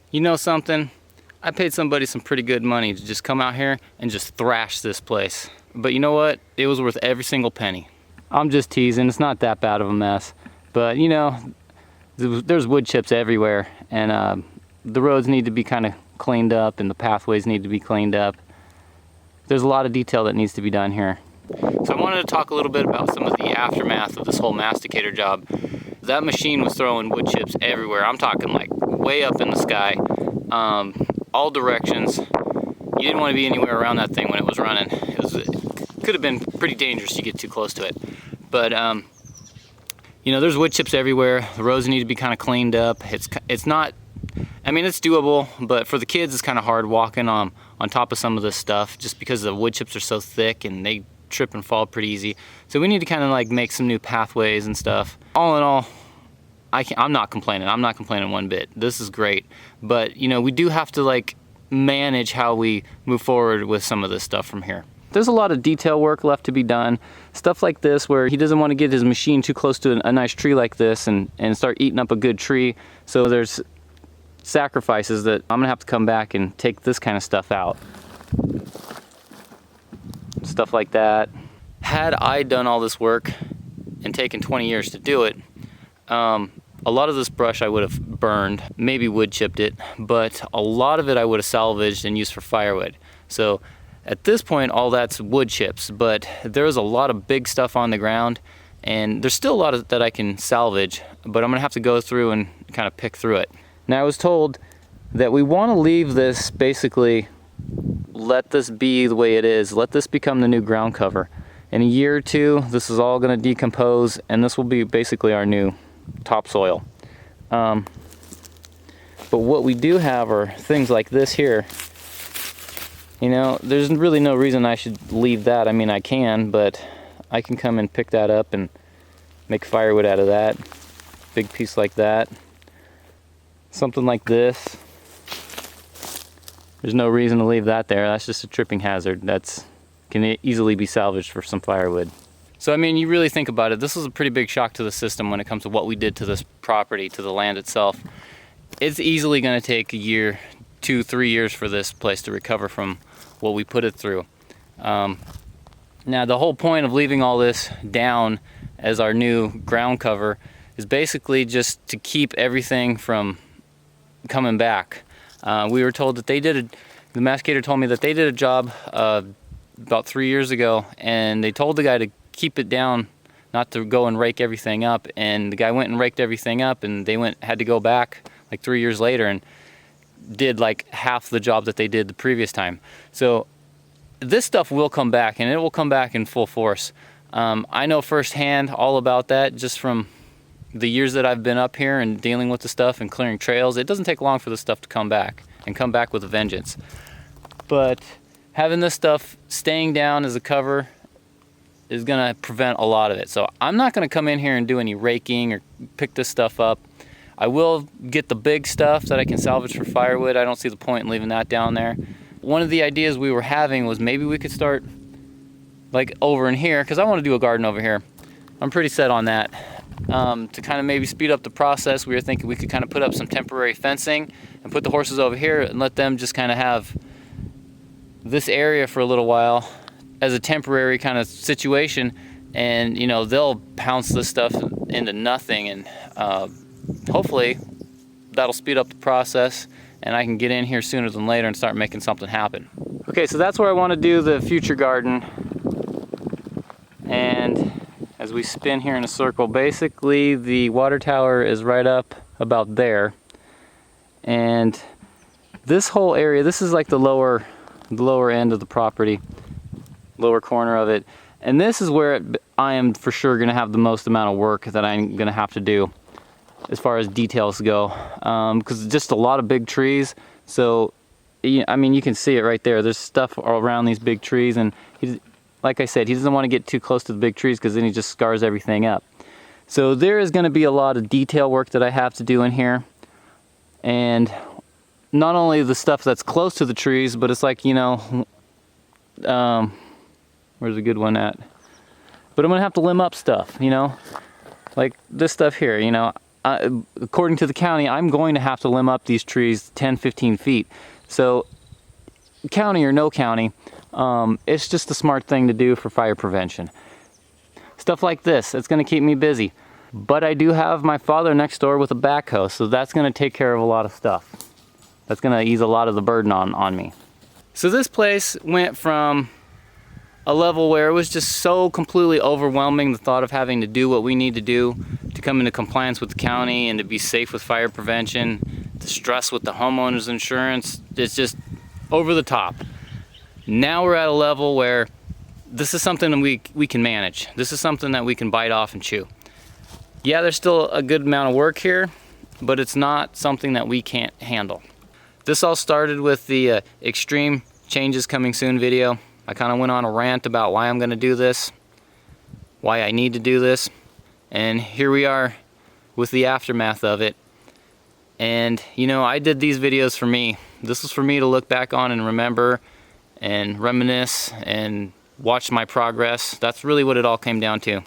You know something? I paid somebody some pretty good money to just come out here and just thrash this place. But you know what? It was worth every single penny. I'm just teasing, it's not that bad of a mess. But you know, there's wood chips everywhere, and the roads need to be kind of cleaned up and the pathways need to be cleaned up. There's a lot of detail that needs to be done here. So I wanted to talk a little bit about some of the aftermath of this whole Masticator job. That machine was throwing wood chips everywhere. I'm talking like way up in the sky, all directions. You didn't want to be anywhere around that thing when it was running. It could have been pretty dangerous to get too close to it. But you know, there's wood chips everywhere. The roads need to be kind of cleaned up. It's not, I mean, it's doable, but for the kids it's kind of hard walking on top of some of this stuff just because the wood chips are so thick and they trip and fall pretty easy. So we need to kind of like make some new pathways and stuff. All in all, I'm not complaining. I'm not complaining one bit. This is great. But you know, we do have to like manage how we move forward with some of this stuff from here. There's a lot of detail work left to be done. Stuff like this where he doesn't want to get his machine too close to a nice tree like this and start eating up a good tree. So there's sacrifices that I'm gonna have to come back and take this kind of stuff out. Stuff like that. Had I done all this work and taken 20 years to do it, a lot of this brush I would have burned, maybe wood chipped it, but a lot of it I would have salvaged and used for firewood. So at this point, all that's wood chips, but there's a lot of big stuff on the ground, and there's still a lot of that I can salvage, but I'm gonna have to go through and kind of pick through it. Now I was told that we want to leave this, basically let this be the way it is, let this become the new ground cover. In a year or two, this is all going to decompose and this will be basically our new topsoil. But what we do have are things like this here. You know, there's really no reason I should leave that. I mean, I can, but I can come and pick that up and make firewood out of that. Big piece like that. Something like this. There's no reason to leave that there. That's just a tripping hazard. That's can easily be salvaged for some firewood. So I mean, you really think about it, this was a pretty big shock to the system when it comes to what we did to this property, to the land itself. It's easily going to take a year, 2-3 years for this place to recover from what we put it through. Now the whole point of leaving all this down as our new ground cover is basically just to keep everything from coming back. We were told that the Masticator told me that they did a job about 3 years ago, and they told the guy to keep it down, not to go and rake everything up, and the guy went and raked everything up, and they had to go back like 3 years later and did like half the job that they did the previous time. So this stuff will come back, and it will come back in full force. I know firsthand all about that just from the years that I've been up here and dealing with the stuff and clearing trails. It doesn't take long for the stuff to come back, and come back with a vengeance. But having this stuff staying down as a cover is gonna prevent a lot of it. So I'm not gonna come in here and do any raking or pick this stuff up. I will get the big stuff that I can salvage for firewood. I don't see the point in leaving that down there. One of the ideas we were having was maybe we could start like over in here, because I want to do a garden over here. I'm pretty set on that. To kind of maybe speed up the process, we were thinking we could kind of put up some temporary fencing and put the horses over here and let them just kind of have this area for a little while as a temporary kind of situation, and you know, they'll pounce this stuff into nothing, and hopefully that'll speed up the process and I can get in here sooner than later and start making something happen. Okay, so that's where I want to do the future garden. And as we spin here in a circle, basically the water tower is right up about there, and this whole area, this is like the lower end of the property, lower corner of it, and this is where I am for sure going to have the most amount of work that I'm going to have to do as far as details go, because just a lot of big trees. So I mean, you can see it right there, there's stuff all around these big trees, and like I said, he doesn't want to get too close to the big trees because then he just scars everything up. So there is going to be a lot of detail work that I have to do in here, and not only the stuff that's close to the trees, but it's like, you know, where's a good one at? But I'm gonna have to limb up stuff, you know, like this stuff here, you know. according to the county, I'm going to have to limb up these trees 10, 15 feet. So county or no county, it's just a smart thing to do for fire prevention. Stuff like this, it's going to keep me busy. But I do have my father next door with a backhoe, so that's going to take care of a lot of stuff. That's going to ease a lot of the burden on me. So this place went from a level where it was just so completely overwhelming, the thought of having to do what we need to do to come into compliance with the county and to be safe with fire prevention, the stress with the homeowner's insurance, it's just over the top. Now we're at a level where this is something that we can manage. This is something that we can bite off and chew. Yeah, there's still a good amount of work here, but it's not something that we can't handle. This all started with the extreme changes coming soon video. I kind of went on a rant about why I'm going to do this, why I need to do this, and here we are with the aftermath of it. And you know, I did these videos for me. This was for me to look back on and remember and reminisce and watch my progress. That's really what it all came down to.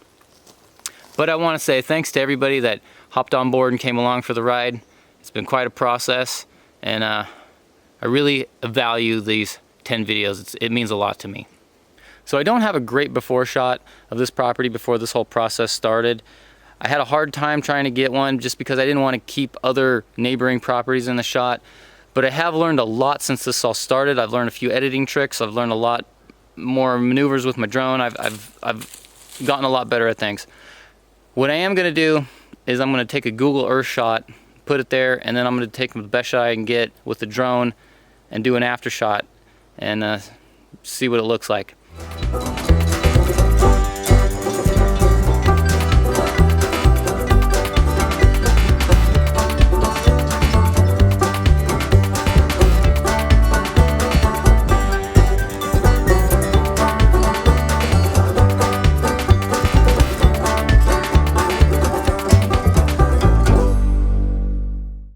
But I want to say thanks to everybody that hopped on board and came along for the ride. It's been quite a process, and I really value these 10 videos. It means a lot to me. So I don't have a great before shot of this property before this whole process started. I had a hard time trying to get one just because I didn't want to keep other neighboring properties in the shot. But I have learned a lot since this all started. I've learned a few editing tricks. I've learned a lot more maneuvers with my drone. I've gotten a lot better at things. What I am going to do is I'm going to take a Google Earth shot, put it there, and then I'm going to take the best shot I can get with the drone and do an after shot and see what it looks like.